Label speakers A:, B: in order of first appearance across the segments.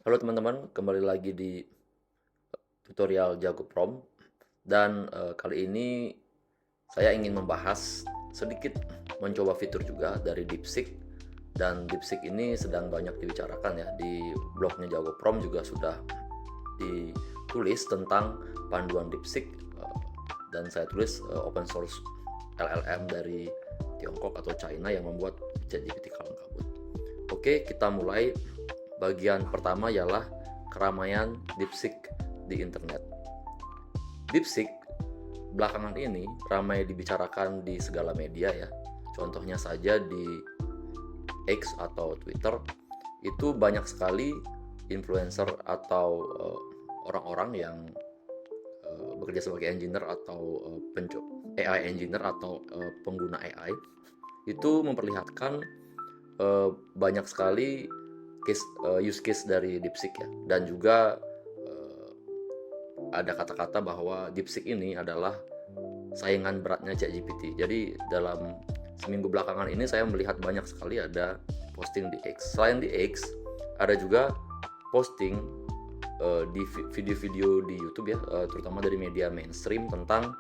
A: Halo teman-teman, kembali lagi di tutorial Jago Prom dan kali ini saya ingin membahas sedikit mencoba fitur juga dari DeepSeek. Dan DeepSeek ini sedang banyak dibicarakan ya di blognya Jago Prom, juga sudah ditulis tentang panduan DeepSeek, dan saya tulis open source LLM dari Tiongkok atau China yang membuat ChatGPT kalang kabut. Oke, kita mulai. Bagian pertama ialah keramaian DeepSeek di internet. DeepSeek belakangan ini ramai dibicarakan di segala media ya. Contohnya saja di X atau Twitter, itu banyak sekali influencer atau orang-orang yang bekerja sebagai engineer atau AI engineer atau pengguna AI, itu memperlihatkan banyak sekali use case dari DeepSeek ya, dan juga ada kata-kata bahwa DeepSeek ini adalah saingan beratnya ChatGPT. Jadi dalam seminggu belakangan ini saya melihat banyak sekali ada posting di X. Selain di X, ada juga posting di video-video di YouTube ya, terutama dari media mainstream, tentang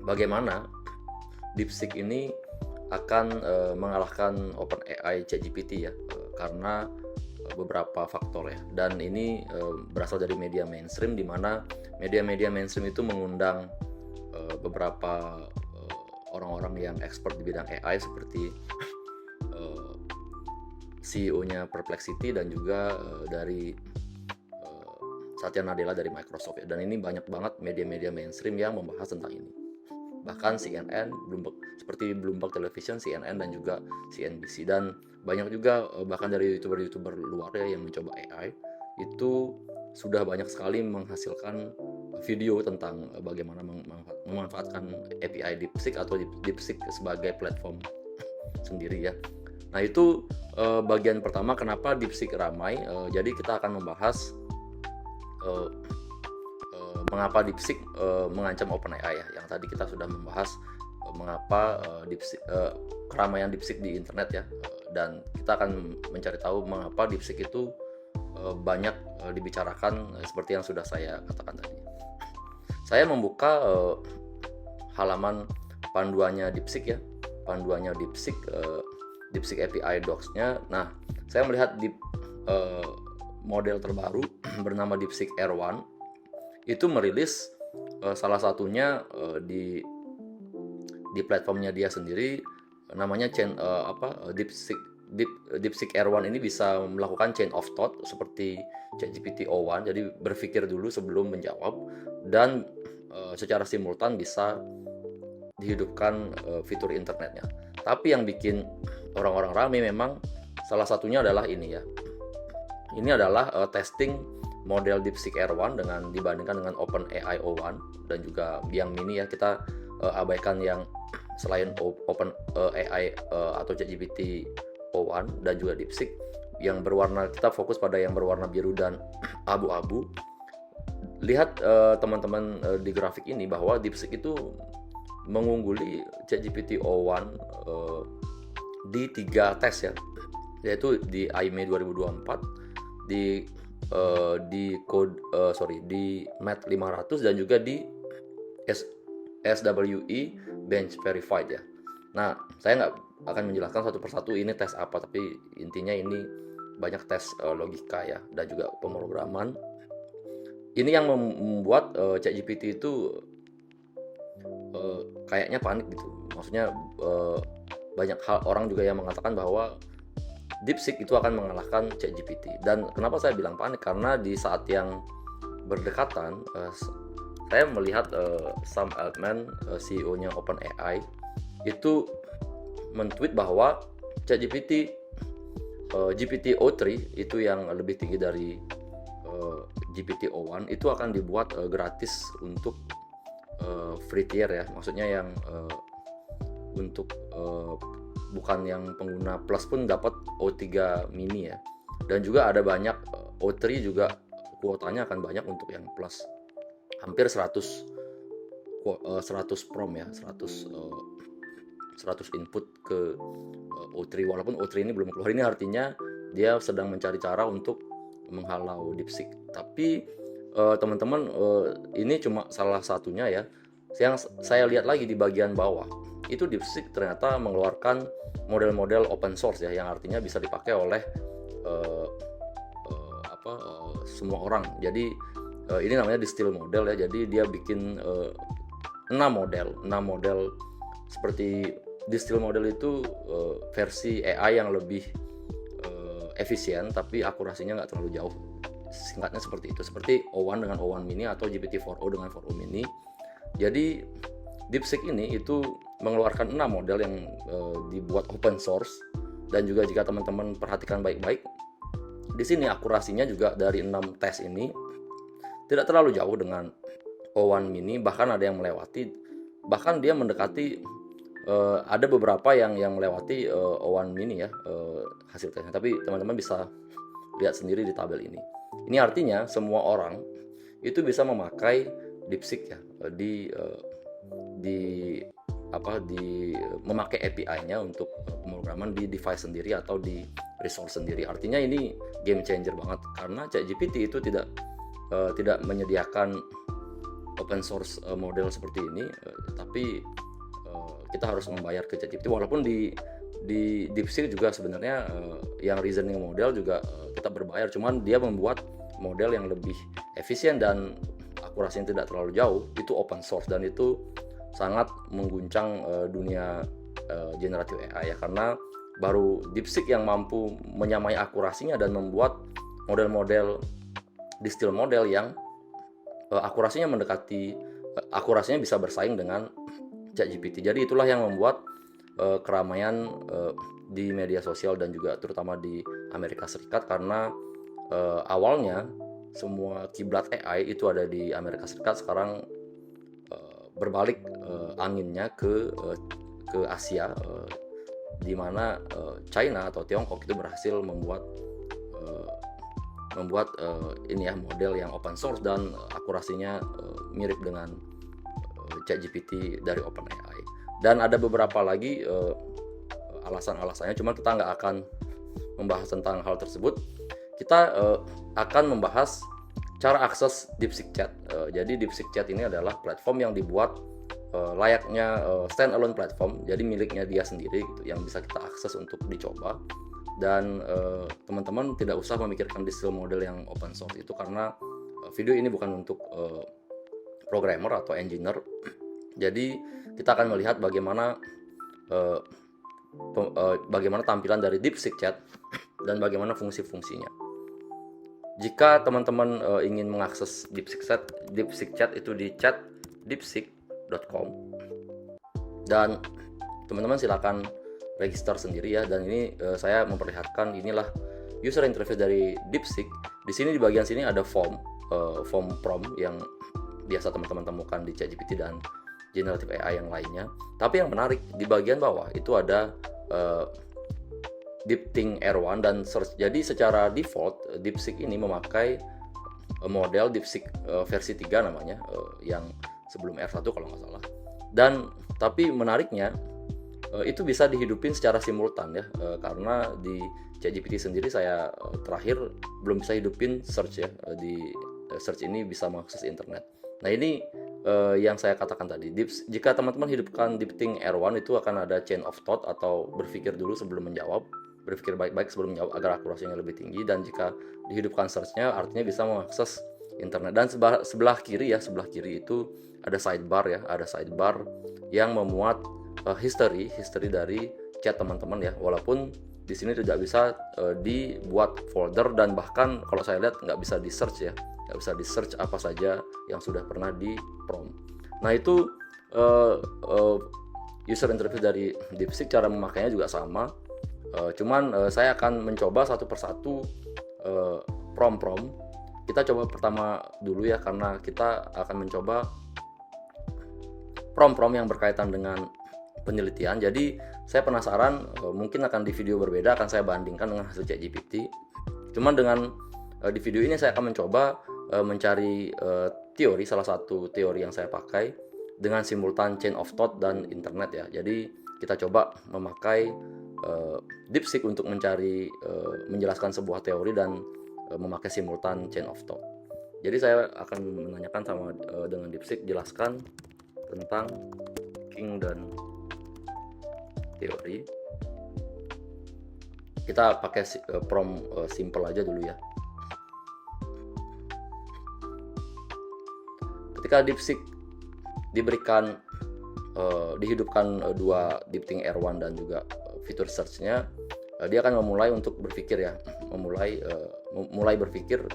A: bagaimana DeepSeek ini akan mengalahkan OpenAI ChatGPT ya, karena beberapa faktor ya. Dan ini berasal dari media mainstream, di mana media-media mainstream itu mengundang beberapa orang-orang yang expert di bidang AI seperti CEO-nya Perplexity dan juga dari Satya Nadella dari Microsoft ya. Dan ini banyak banget media-media mainstream yang membahas tentang ini. Bahkan CNN, seperti Bloomberg Television, CNN, dan juga CNBC. Dan banyak juga bahkan dari YouTuber-YouTuber luar ya yang mencoba AI, itu sudah banyak sekali menghasilkan video tentang bagaimana memanfaatkan API DeepSeek atau DeepSeek sebagai platform sendiri ya. Nah, itu bagian pertama kenapa DeepSeek ramai. Jadi kita akan membahas mengapa DeepSeek mengancam OpenAI ya. Yang tadi kita sudah membahas mengapa keramaian DeepSeek di internet ya, dan kita akan mencari tahu mengapa DeepSeek itu banyak dibicarakan seperti yang sudah saya katakan tadi. Saya membuka halaman panduannya DeepSeek ya, panduannya DeepSeek, DeepSeek API Docs-nya. Nah, saya melihat di model terbaru bernama DeepSeek R1 itu merilis salah satunya di platformnya dia sendiri, namanya DeepSeek R1 ini bisa melakukan chain of thought seperti ChatGPT O1, jadi berpikir dulu sebelum menjawab, dan secara simultan bisa dihidupkan fitur internetnya. Tapi yang bikin orang-orang ramai memang salah satunya adalah ini ya. Ini adalah testing model DeepSeek R1 dibandingkan dengan OpenAI O1 dan juga yang mini ya. Kita abaikan yang selain OpenAI atau ChatGPT O1 dan juga DeepSeek yang berwarna, kita fokus pada yang berwarna biru dan abu-abu. Lihat teman-teman di grafik ini bahwa DeepSeek itu mengungguli ChatGPT O1 di 3 tes ya, yaitu di IME 2024, di MAT 500, dan juga di SWE Bench Verified ya. Nah, saya nggak akan menjelaskan satu persatu ini tes apa, tapi intinya ini banyak tes logika ya, dan juga pemrograman. Ini yang membuat ChatGPT itu kayaknya panik gitu. Maksudnya banyak orang juga yang mengatakan bahwa DeepSeek itu akan mengalahkan ChatGPT. Dan kenapa saya bilang panik? Karena di saat yang berdekatan, saya melihat Sam Altman, CEO-nya OpenAI, itu men-tweet bahwa ChatGPT GPT-O3 itu yang lebih tinggi dari GPT-O1 itu akan dibuat gratis untuk free tier ya, maksudnya yang untuk bukan yang pengguna plus pun dapat O3 mini ya. Dan juga ada banyak O3 juga kuotanya akan banyak untuk yang plus, hampir 100 prom ya, 100 input ke O3, walaupun O3 ini belum keluar. Ini artinya dia sedang mencari cara untuk menghalau DeepSeek. Tapi teman-teman, ini cuma salah satunya ya. Yang saya lihat lagi di bagian bawah, itu DeepSeek ternyata mengeluarkan model-model open source ya, yang artinya bisa dipakai oleh semua orang. Jadi ini namanya distill model ya. Jadi dia bikin 6 model seperti distill model itu versi AI yang lebih efisien tapi akurasinya nggak terlalu jauh. Singkatnya seperti itu, seperti O1 dengan O1 mini atau GPT-4o dengan 4o mini. Jadi DeepSeek ini itu mengeluarkan 6 model yang dibuat open source, dan juga jika teman-teman perhatikan baik-baik, di sini akurasinya juga dari 6 tes ini tidak terlalu jauh dengan O1 mini, bahkan ada yang melewati, bahkan dia mendekati, ada beberapa yang melewati O1 mini ya hasil tesnya. Tapi teman-teman bisa lihat sendiri di tabel ini. Ini artinya semua orang itu bisa memakai DeepSeek ya memakai API-nya untuk pemrograman di device sendiri atau di resource sendiri. Artinya ini game changer banget, karena ChatGPT itu tidak menyediakan open source model seperti ini, tapi kita harus membayar ke ChatGPT. Walaupun di DeepSeek juga sebenarnya yang reasoning model juga kita berbayar, cuman dia membuat model yang lebih efisien dan akurasinya tidak terlalu jauh, itu open source, dan itu sangat mengguncang dunia generatif AI ya, karena baru DeepSeek yang mampu menyamai akurasinya dan membuat model-model distill model yang akurasinya akurasinya bisa bersaing dengan ChatGPT. Jadi itulah yang membuat keramaian di media sosial dan juga terutama di Amerika Serikat, karena awalnya semua kiblat AI itu ada di Amerika Serikat, sekarang berbalik anginnya ke Asia, di mana China atau Tiongkok itu berhasil membuat ini ya model yang open source dan akurasinya mirip dengan ChatGPT dari OpenAI. Dan ada beberapa lagi alasan-alasannya, cuma kita nggak akan membahas tentang hal tersebut. Kita akan membahas cara akses DeepSeek Chat. Jadi DeepSeek Chat ini adalah platform yang dibuat layaknya standalone platform, jadi miliknya dia sendiri gitu, yang bisa kita akses untuk dicoba. Dan teman-teman tidak usah memikirkan distill model yang open source itu, karena video ini bukan untuk programmer atau engineer. Jadi kita akan melihat bagaimana tampilan dari DeepSeek Chat dan bagaimana fungsi-fungsinya. Jika teman-teman ingin mengakses DeepSeek Chat itu di chatdeepseek.com, dan teman-teman silakan register sendiri ya. Dan ini saya memperlihatkan inilah user interface dari DeepSeek. Di sini di bagian sini ada form prompt yang biasa teman-teman temukan di ChatGPT dan generative AI yang lainnya. Tapi yang menarik di bagian bawah itu ada DeepThink R1 dan search. Jadi secara default DeepSeek ini memakai model DeepSeek versi 3 namanya, yang sebelum R1 kalau nggak salah. Dan tapi menariknya itu bisa dihidupin secara simultan ya, karena di ChatGPT sendiri saya terakhir belum bisa hidupin search ya, di search ini bisa mengakses internet. Nah ini yang saya katakan tadi, jika teman-teman hidupkan DeepThink R1 itu akan ada chain of thought atau berpikir dulu sebelum menjawab, berpikir baik-baik sebelum menjawab agar akurasinya lebih tinggi. Dan jika dihidupkan search-nya artinya bisa mengakses internet. Dan sebelah kiri itu ada sidebar ya, ada sidebar yang memuat history dari chat teman-teman ya. Walaupun di sini tidak bisa dibuat folder, dan bahkan kalau saya lihat nggak bisa di search ya, nggak bisa di search apa saja yang sudah pernah di prompt. Nah itu user interface dari DeepSeek, cara memakainya juga sama. Cuman saya akan mencoba satu persatu prompt. Kita coba pertama dulu ya, karena kita akan mencoba prompt yang berkaitan dengan penelitian. Jadi saya penasaran, mungkin akan di video berbeda akan saya bandingkan dengan hasil ChatGPT. Cuman dengan di video ini saya akan mencoba mencari teori, salah satu teori yang saya pakai dengan simultan chain of thought dan internet ya. Jadi kita coba memakai DeepSeek untuk menjelaskan sebuah teori, dan memakai simultan chain of thought. Jadi saya akan menanyakan dengan DeepSeek, jelaskan tentang Kingdom teori. Kita pakai prompt simple aja dulu ya. Ketika DeepSeek diberikan dihidupkan dua DeepThink R1 dan juga fitur search-nya, dia akan memulai untuk berpikir ya, mulai berpikir.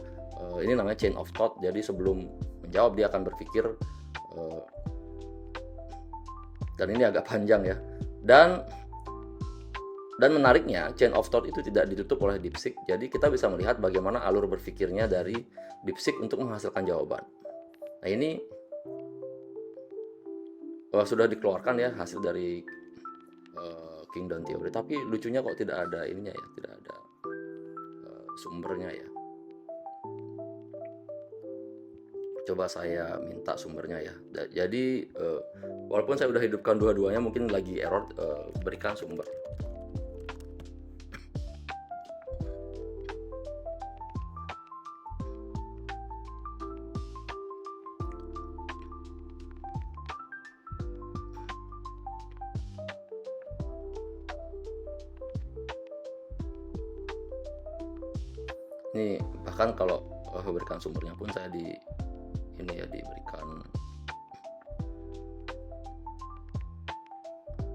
A: Ini namanya chain of thought. Jadi sebelum menjawab dia akan berpikir, dan ini agak panjang ya. Dan menariknya, chain of thought itu tidak ditutup oleh DeepSeek. Jadi kita bisa melihat bagaimana alur berpikirnya dari DeepSeek untuk menghasilkan jawaban. Nah, ini sudah dikeluarkan ya hasil dari Kingdom teori, tapi lucunya kok tidak ada ininya ya, tidak ada sumbernya ya. Coba saya minta sumbernya ya. Jadi walaupun saya udah hidupkan dua-duanya, mungkin lagi error, berikan sumber. Ini bahkan kalau berikan sumbernya pun saya diberikan.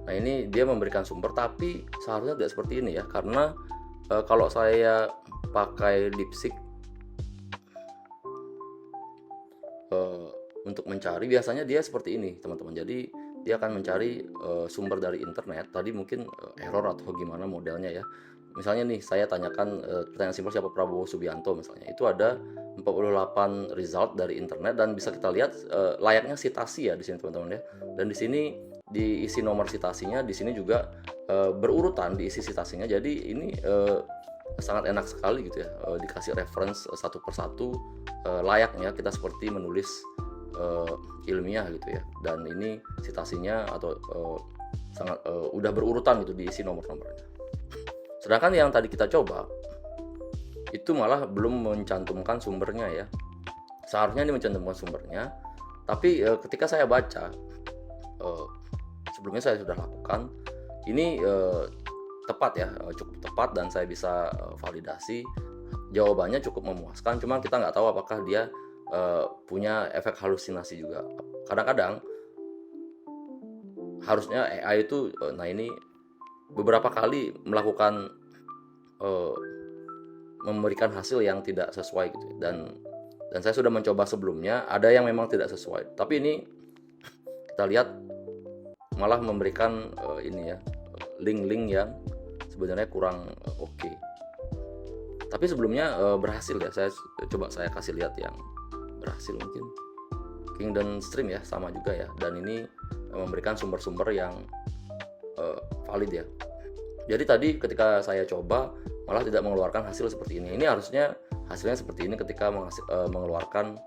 A: Nah, ini dia memberikan sumber, tapi seharusnya tidak seperti ini ya, karena kalau saya pakai DeepSeek untuk mencari, biasanya dia seperti ini teman-teman. Jadi dia akan mencari sumber dari internet. Tadi mungkin error atau gimana modelnya ya. Misalnya nih, saya tanyakan pertanyaan simpel, siapa Prabowo Subianto misalnya. Itu ada 48 result dari internet, dan bisa kita lihat layaknya sitasi ya di sini teman-teman ya. Dan di sini diisi nomor sitasinya, di sini juga berurutan diisi sitasinya. Jadi ini sangat enak sekali gitu ya, dikasih reference satu persatu, layaknya kita seperti menulis ilmiah gitu ya. Dan ini sitasinya atau sangat udah berurutan gitu, diisi nomor-nomornya. Sedangkan yang tadi kita coba itu malah belum mencantumkan sumbernya ya. Seharusnya ini mencantumkan sumbernya, tapi ketika saya baca, sebelumnya saya sudah lakukan ini, tepat ya, cukup tepat, dan saya bisa validasi jawabannya cukup memuaskan. Cuma kita nggak tahu apakah dia punya efek halusinasi juga. Kadang-kadang harusnya AI itu, nah ini beberapa kali melakukan memberikan hasil yang tidak sesuai gitu. Dan saya sudah mencoba sebelumnya, ada yang memang tidak sesuai, tapi ini kita lihat malah memberikan ini ya, link-link yang sebenarnya kurang oke. Tapi sebelumnya berhasil ya. Saya kasih lihat yang berhasil, mungkin Kingdom Stream ya, sama juga ya. Dan ini memberikan sumber-sumber yang valid ya. Jadi tadi ketika saya coba malah tidak mengeluarkan hasil seperti ini. Ini harusnya hasilnya seperti ini ketika mengeluarkan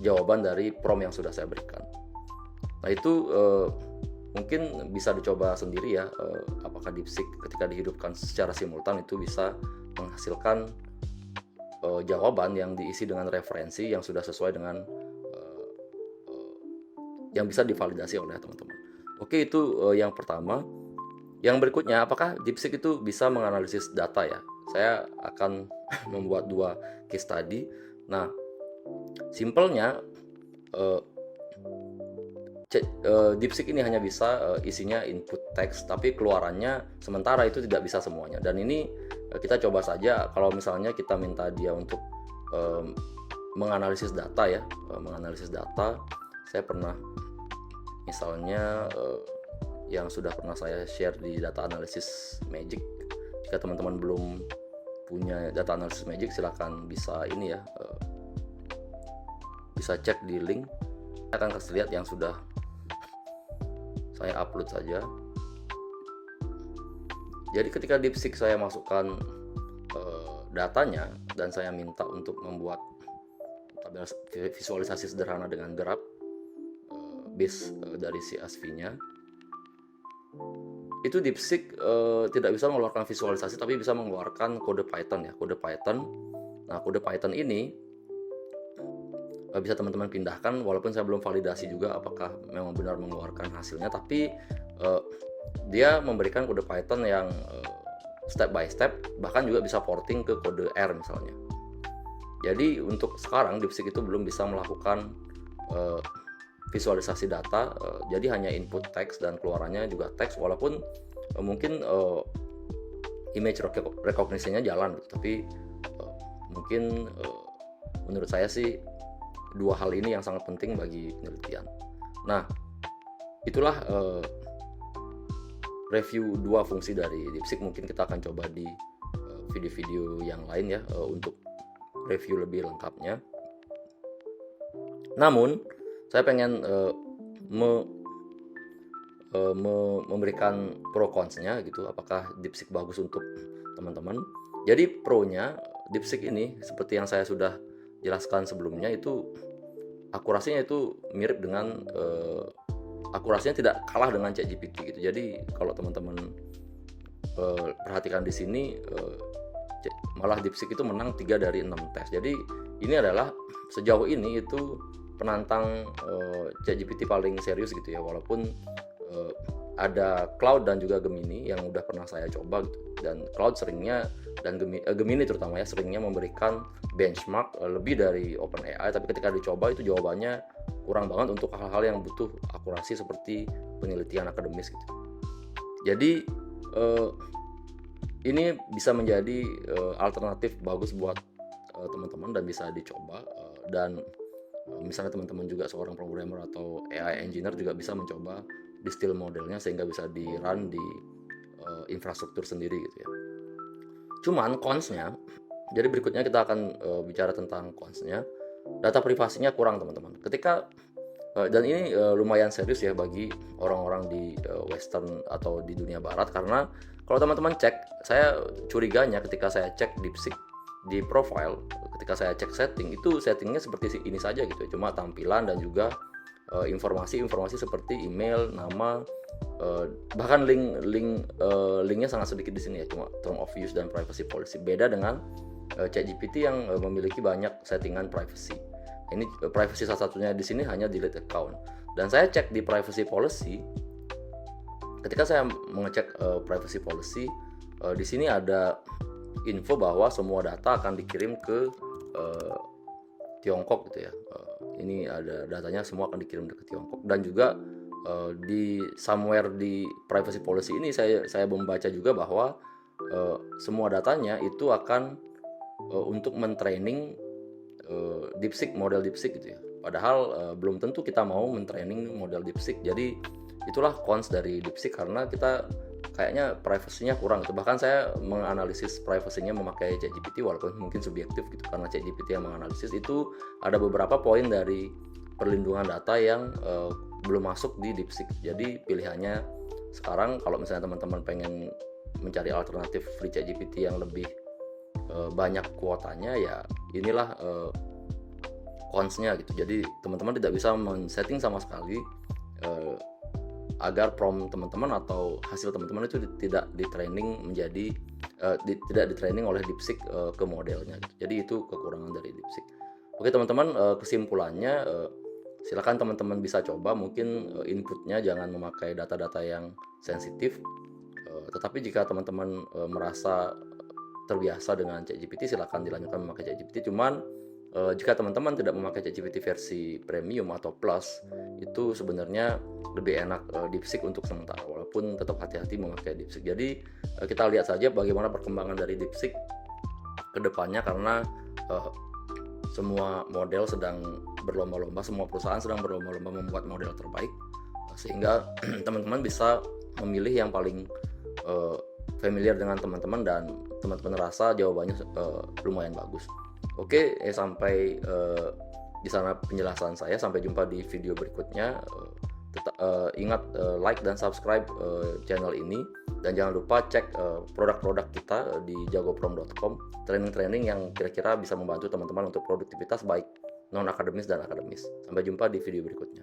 A: jawaban dari prompt yang sudah saya berikan. Nah, itu mungkin bisa dicoba sendiri ya, apakah DeepSeek ketika dihidupkan secara simultan itu bisa menghasilkan jawaban yang diisi dengan referensi yang sudah sesuai dengan yang bisa divalidasi oleh teman-teman. Oke, itu yang pertama. Yang berikutnya, apakah DeepSeek itu bisa menganalisis data ya? Saya akan membuat dua case study. Nah, simpelnya DeepSeek ini hanya bisa isinya input teks, tapi keluarannya sementara itu tidak bisa semuanya. Dan ini kita coba saja, kalau misalnya kita minta dia untuk menganalisis data ya, menganalisis data. Saya pernah misalnya yang sudah pernah saya share di Data Analysis Magic. Jika teman-teman belum punya Data Analysis Magic, silahkan bisa ini ya, bisa cek di link. Saya akan kasih lihat yang sudah saya upload saja. Jadi ketika DeepSeek saya masukkan datanya dan saya minta untuk membuat tabel visualisasi sederhana dengan graph base dari CSV-nya. itu DeepSeek tidak bisa mengeluarkan visualisasi tapi bisa mengeluarkan kode Python ya, kode Python. Nah, kode Python ini bisa teman-teman pindahkan, walaupun saya belum validasi juga apakah memang benar mengeluarkan hasilnya, tapi dia memberikan kode Python yang step by step, bahkan juga bisa porting ke kode R misalnya. Jadi untuk sekarang DeepSeek itu belum bisa melakukan visualisasi data, jadi hanya input teks dan keluarannya juga teks, walaupun mungkin image recognition-nya jalan, tapi mungkin menurut saya sih dua hal ini yang sangat penting bagi penelitian. Nah, itulah review dua fungsi dari DeepSeek. Mungkin kita akan coba di video-video yang lain ya untuk review lebih lengkapnya. Namun saya pengen memberikan pro cons-nya gitu, apakah DeepSeek bagus untuk teman-teman. Jadi pro-nya DeepSeek ini seperti yang saya sudah jelaskan sebelumnya, itu akurasinya itu mirip dengan akurasinya tidak kalah dengan ChatGPT gitu. Jadi kalau teman-teman perhatikan di sini, malah DeepSeek itu menang 3 dari 6 tes. Jadi ini adalah sejauh ini itu penantang ChatGPT paling serius gitu ya, walaupun ada Claude dan juga Gemini yang udah pernah saya coba gitu. Dan Claude seringnya dan Gemini terutama ya seringnya memberikan benchmark lebih dari OpenAI, tapi ketika dicoba itu jawabannya kurang banget untuk hal-hal yang butuh akurasi seperti penelitian akademis gitu. Jadi ini bisa menjadi alternatif bagus buat teman-teman dan bisa dicoba, dan misalnya teman-teman juga seorang programmer atau AI engineer juga bisa mencoba distill modelnya sehingga bisa di run di infrastruktur sendiri gitu ya. Cuman cons-nya, jadi berikutnya kita akan bicara tentang cons-nya. Data privasinya kurang teman-teman. Ketika dan ini lumayan serius ya bagi orang-orang di Western atau di dunia Barat, karena kalau teman-teman cek, saya curiganya ketika saya cek DeepSeek di profile, ketika saya cek setting, itu settingnya seperti ini saja gitu ya, cuma tampilan dan juga informasi seperti email, nama, bahkan linknya sangat sedikit di sini ya, cuma term of use dan privacy policy. Beda dengan ChatGPT yang memiliki banyak settingan privacy. Ini privacy salah satunya di sini hanya delete account. Dan saya cek di privacy policy, ketika saya mengecek privacy policy, di sini ada info bahwa semua data akan dikirim ke Tiongkok gitu ya. Ini ada datanya semua akan dikirim ke Tiongkok, dan juga di somewhere di privacy policy ini saya membaca juga bahwa semua datanya itu akan untuk mentraining DeepSeek, model DeepSeek gitu ya. Padahal belum tentu kita mau mentraining model DeepSeek. Jadi itulah cons dari DeepSeek, karena kita kayaknya privasinya kurang gitu. Bahkan saya menganalisis privasinya memakai ChatGPT, walaupun mungkin subjektif gitu, karena ChatGPT yang menganalisis itu ada beberapa poin dari perlindungan data yang belum masuk di DeepSeek. Jadi pilihannya sekarang kalau misalnya teman-teman pengen mencari alternatif free ChatGPT yang lebih banyak kuotanya, ya inilah cons-nya gitu. Jadi teman-teman tidak bisa men-setting sama sekali agar prompt teman-teman atau hasil teman-teman itu tidak di-training menjadi tidak di-training oleh DeepSeek ke modelnya gitu. Jadi itu kekurangan dari DeepSeek. Oke teman-teman, kesimpulannya silakan teman-teman bisa coba, mungkin inputnya jangan memakai data-data yang sensitif. Tetapi jika teman-teman merasa terbiasa dengan ChatGPT, silakan dilanjutkan memakai ChatGPT. Cuman jika teman-teman tidak memakai ChatGPT versi premium atau plus, itu sebenarnya lebih enak DeepSeek untuk sementara, walaupun tetap hati-hati memakai DeepSeek. Jadi kita lihat saja bagaimana perkembangan dari DeepSeek ke depannya, karena semua model sedang berlomba-lomba, semua perusahaan sedang berlomba-lomba membuat model terbaik, sehingga teman-teman bisa memilih yang paling familiar dengan teman-teman dan teman-teman rasa jawabannya lumayan bagus. Oke, sampai di sana penjelasan saya. Sampai jumpa di video berikutnya. Ingat like dan subscribe channel ini, dan jangan lupa cek produk-produk kita di jagoprom.com, training-training yang kira-kira bisa membantu teman-teman untuk produktivitas baik non akademis dan akademis. Sampai jumpa di video berikutnya.